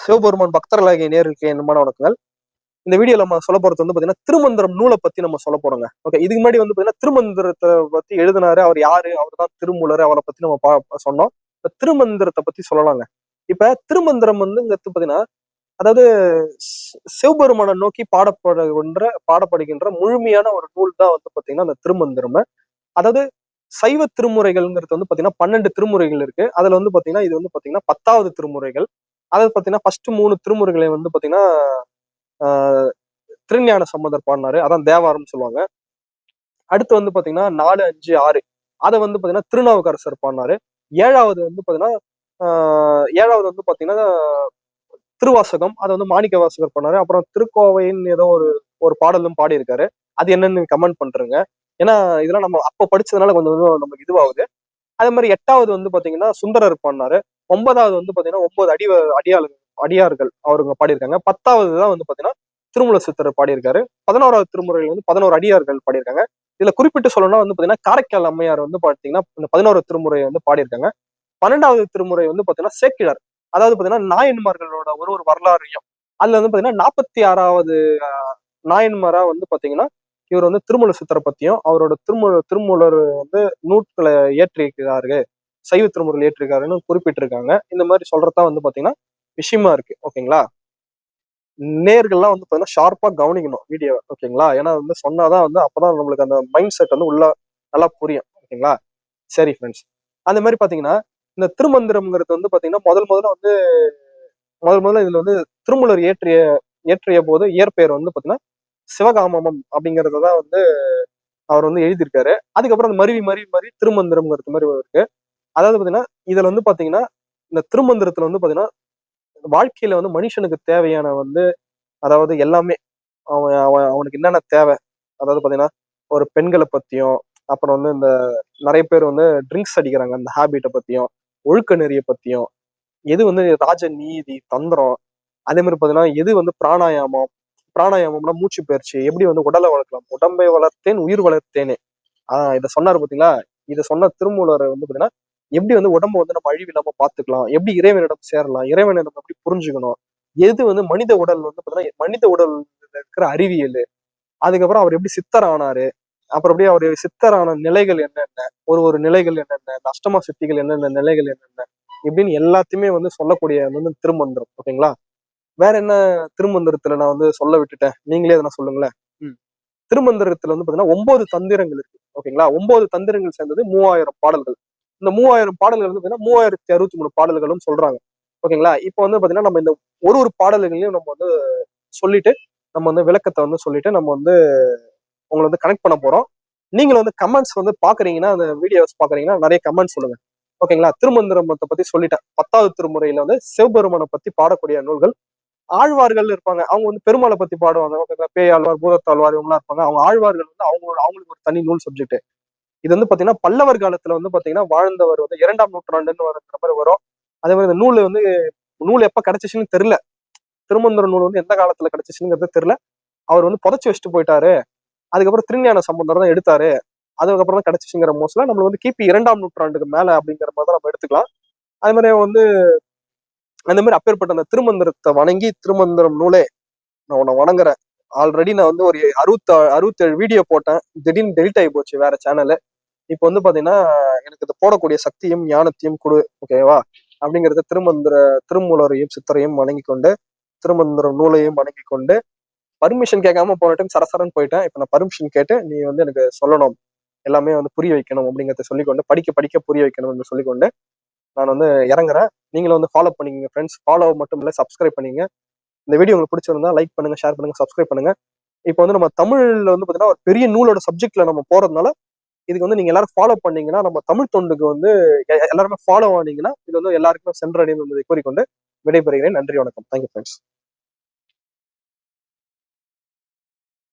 சிவபெருமான் பக்தர்களாகிய நேருக்கு என்னமான வணக்கங்கள். இந்த வீடியோல நம்ம சொல்ல போறது வந்து பாத்தீங்கன்னா திருமந்திரம் நூலை பத்தி நம்ம சொல்ல போறோங்க. ஓகே, இதுக்கு முன்னாடி வந்து பாத்தீங்கன்னா திருமந்திரத்தை பத்தி எழுதினாரு அவர் யாரு, அவர் தான் திருமூலர், அவரை பத்தி நம்ம சொன்னோம். இப்ப திருமந்திரத்தை பத்தி சொல்லலாங்க. இப்ப திருமந்திரம் வந்து பாத்தீங்கன்னா, அதாவது சிவபெருமானை நோக்கி பாடப்படுகின்ற முழுமையான ஒரு நூல் தான் வந்து பாத்தீங்கன்னா அந்த திருமந்திரம். அதாவது சைவ திருமுறைகள்ங்கிறது வந்து பாத்தீங்கன்னா 12 திருமுறைகள் இருக்கு. அதுல வந்து பாத்தீங்கன்னா இது வந்து பாத்தீங்கன்னா 10வது திருமுறைகள். அதாவது பாத்தீங்கன்னா ஃபர்ஸ்ட் 3 திருமுறைகளை வந்து பாத்தீங்கன்னா ஆஹ் திருஞான சம்பந்தர் பாடினாரு, அதான் தேவாரம்னு சொல்லுவாங்க. அடுத்து வந்து பாத்தீங்கன்னா 4, 5, 6 அதை வந்து பாத்தீங்கன்னா திருநாவுக்கரசர் பாடினாரு. ஏழாவது வந்து பாத்தீங்கன்னா ஏழாவது வந்து பாத்தீங்கன்னா திருவாசகம், அதை வந்து மாணிக்க வாசகர் பண்ணாரு. அப்புறம் திருக்கோவைன்னு ஏதோ ஒரு ஒரு பாடலும் பாடியிருக்காரு. அது என்னன்னு கமெண்ட் பண்றேங்க. ஏன்னா இதெல்லாம் நம்ம அப்ப படிச்சதுனால கொஞ்சம் கொஞ்சம் நமக்கு இதுவாகுது. அதே மாதிரி 8வது வந்து பாத்தீங்கன்னா சுந்தரர் பாடினாரு. 9வது வந்து பாத்தீங்கன்னா 9 அடியார்கள் அவருங்க பாடியிருக்காங்க. 10வது தான் வந்து பாத்தீங்கன்னா திருமூல சித்தர் பாடியிருக்காரு. 11வது திருமுறையில் வந்து 11 அடியார்கள் பாடியிருக்காங்க. இதுல குறிப்பிட்டு சொல்லணும்னா வந்து பாத்தீங்கன்னா காரைக்கால் அம்மையார் வந்து பாத்தீங்கன்னா இந்த 11வது திருமுறையை வந்து பாடியிருக்காங்க. 12வது திருமுறை வந்து பாத்தீங்கன்னா சேக்கிழார், அதாவது பாத்தீங்கன்னா நாயன்மார்களோட ஒரு ஒரு வரலாறையும், அதுல வந்து பாத்தீங்கன்னா 46வது நாயன்மாரா வந்து பாத்தீங்கன்னா இவர் வந்து திருமூல சித்தரை பத்தியும் அவரோட திருமூலர் வந்து நூட்களை ஏற்றிருக்கிறாரு, சைவ திருமுறைகள் ஏற்றிருக்காருன்னு குறிப்பிட்டிருக்காங்க. இந்த மாதிரி சொல்றதா வந்து பாத்தீங்கன்னா விஷயமா இருக்கு. ஓகேங்களா, நேர்கள்லாம் வந்து பாத்தீங்கன்னா ஷார்ப்பா கவனிக்கணும் வீடியோ. ஓகேங்களா, ஏன்னா வந்து சொன்னாதான் வந்து அப்பதான் நம்மளுக்கு அந்த மைண்ட் செட் வந்து உள்ள நல்லா புரியும். ஓகேங்களா, சரி ஃப்ரெண்ட்ஸ். அந்த மாதிரி பாத்தீங்கன்னா இந்த திருமந்திரம்ங்கிறது வந்து பாத்தீங்கன்னா முதல்ல இதுல வந்து திருமூலர் இயற்றிய போது இயற்பெயர் வந்து பாத்தீங்கன்னா சிவகாமம் அப்படிங்கறதான் வந்து அவர் வந்து எழுதியிருக்காரு. அதுக்கப்புறம் அந்த மருவி மருவி மருவி திருமந்திரம்ங்கிறது மாதிரி இருக்கு. அதாவது பாத்தீங்கன்னா இதுல வந்து பாத்தீங்கன்னா இந்த திருமந்திரத்துல வந்து பாத்தீங்கன்னா வாழ்க்கையில வந்து மனுஷனுக்கு தேவையான வந்து, அதாவது எல்லாமே அவனுக்கு என்னென்ன தேவை, அதாவது பாத்தீங்கன்னா ஒரு பெண்களை பத்தியும், அப்புறம் வந்து இந்த நிறைய பேர் வந்து ட்ரிங்க்ஸ் அடிக்கிறாங்க அந்த ஹேபிட்டை பத்தியும், ஒழுக்க நெறிய பத்தியும், எது வந்து ராஜ நீதி தந்திரம், அதே மாதிரி பாத்தீங்கன்னா எது வந்து பிராணாயாமம்னா மூச்சு பயிற்சி, எப்படி வந்து உடலை வளர்க்கலாம், உடம்பை வளர்த்தேன் உயிர் வளர்த்தேனே. இதை சொன்னாரு பாத்தீங்களா. இதை சொன்ன திருமூலர் வந்து பாத்தீங்கன்னா எப்படி வந்து உடம்ப வந்து நம்ம அழிவில்லாம பாத்துக்கலாம், எப்படி இறைவனிடம் சேரலாம், இறைவனை நம்ம எப்படி புரிஞ்சுக்கணும், எது வந்து மனித உடல் வந்து பாத்தீங்கன்னா மனித உடல் இருக்கிற அறிவியல், அதுக்கப்புறம் அவர் எப்படி சித்தர் ஆனாரு, அப்புறம் அப்படியே அவர் சித்தரான நிலைகள் என்னென்ன, ஒரு ஒரு நிலைகள் என்னென்ன, அஷ்டமா சித்திகள் என்னென்ன நிலைகள் என்னென்ன, இப்படின்னு எல்லாத்தையுமே வந்து சொல்லக்கூடிய வந்து திருமந்திரம். ஓகேங்களா, வேற என்ன திருமந்திரத்துல நான் வந்து சொல்ல விட்டுட்டேன், நீங்களே எதனா சொல்லுங்களேன். திருமந்திரத்துல வந்து பாத்தீங்கன்னா 9 தந்திரங்கள் இருக்கு. ஓகேங்களா, 9 தந்திரங்கள் சேர்ந்தது 3000 பாடல்கள். இந்த 3000 பாடல்கள் வந்து பாத்தீங்கன்னா 3063 பாடல்களும் சொல்றாங்க. ஓகேங்களா, இப்போ வந்து பாத்தீங்கன்னா நம்ம இந்த ஒரு ஒரு பாடல்களையும் நம்ம வந்து சொல்லிட்டு, நம்ம வந்து விளக்கத்தை வந்து சொல்லிட்டு நம்ம வந்து உங்களை வந்து கனெக்ட் பண்ண போறோம். நீங்களும் வந்து கமெண்ட்ஸ் வந்து பாக்குறீங்கன்னா, அந்த வீடியோஸ் பாக்குறீங்கன்னா நிறைய கமெண்ட்ஸ் சொல்லுங்க. ஓகேங்களா, திருமந்திரத்தை பத்தி சொல்லிட்டேன். 10வது திருமுறையில வந்து சிவபெருமானை பத்தி பாடக்கூடிய நூல்கள். ஆழ்வார்கள் இருப்பாங்க, அவங்க வந்து பெருமாளை பத்தி பாடுவாங்க. ஓகேங்களா, பேயாழ்வார், பூதத்தாழ்வார் இவங்க எல்லாம் இருப்பாங்க. அவங்க ஆழ்வார்கள் வந்து அவங்களுக்கு ஒரு தனி நூல் சப்ஜெக்ட். இது வந்து பாத்தீங்கன்னா பல்லவர் காலத்துல வந்து பாத்தீங்கன்னா வாழ்ந்தவர் வந்து 2ஆம் நூற்றாண்டுன்னு வர மாதிரி வரும். அதே மாதிரி இந்த நூல் எப்ப கிடைச்சிச்சுன்னு தெரியல. திருமந்திர நூல் வந்து எந்த காலத்துல கிடைச்சிச்சுங்கிறது தெரியல. அவர் வந்து புதைச்சு வச்சுட்டு போயிட்டாரு. அதுக்கப்புறம் திருஞான சம்பந்தர் தான் எடுத்தாரு, அதுக்கப்புறம் தான் கிடைச்சிச்சுங்கிற மோஸ்ட்ல நம்ம வந்து கிபி 2ஆம் நூற்றாண்டுக்கு மேல அப்படிங்கிற மாதிரி தான் நம்ம எடுத்துக்கலாம். அதே மாதிரி வந்து அந்த மாதிரி அப்பேற்பட்ட அந்த திருமந்திரத்தை வணங்கி, திருமந்திரம் நூலே நான் உன்னை வணங்குறேன். ஆல்ரெடி நான் வந்து ஒரு 67 வீடியோ போட்டேன், திடீர்னு டெலிட் ஆகி போச்சு வேற சேனல். இப்போ வந்து பாத்தீங்கன்னா எனக்கு இது போடக்கூடிய சக்தியும் ஞானத்தையும் கொடு, ஓகேவா, அப்படிங்கறத திருமூலரையும் சித்தரையும் வணங்கி கொண்டு, திருமந்திரம் நூலையும் வணங்கி கொண்டு, பர்மிஷன் கேட்காம போன டைம் சரசரன்னு போயிட்டேன். இப்ப நான் பர்மிஷன் கேட்டு நீ வந்து எனக்கு சொல்லணும், எல்லாமே வந்து புரிய வைக்கணும் அப்படிங்கறத சொல்லிக்கொண்டு, படிக்க படிக்க புரிய வைக்கணும் என்று சொல்லிக்கொண்டு நான் வந்து இறங்குறேன். நீங்களும் வந்து ஃபாலோ பண்ணிக்கங்க ஃப்ரெண்ட்ஸ். ஃபாலோ மட்டும் இல்ல, சப்ஸ்கிரைப் பண்ணிங்க. இந்த வீடியோ உங்களுக்கு பிடிச்சிருந்தா லைக் பண்ணுங்க, ஷேர் பண்ணுங்க, சப்ஸ்கிரைப் பண்ணுங்க. இப்போ வந்து நம்ம தமிழ்ல வந்து பாத்தீங்கன்னா ஒரு பெரிய நூலோட சப்ஜெக்ட்ல நம்ம போறதுனால இதுக்கு வந்து நீங்க எல்லாரும் ஃபாலோ பண்ணீங்கன்னா, நம்ம தமிழ் தொண்டுக்கு வந்து எல்லாருமே ஃபாலோ ஆனீங்கன்னா இது வந்து எல்லாருக்குமே சென்றடையும் என்பதை கூறிக்கொண்டு விடைபெறுகிறேன். நன்றி, வணக்கம். Thank you friends.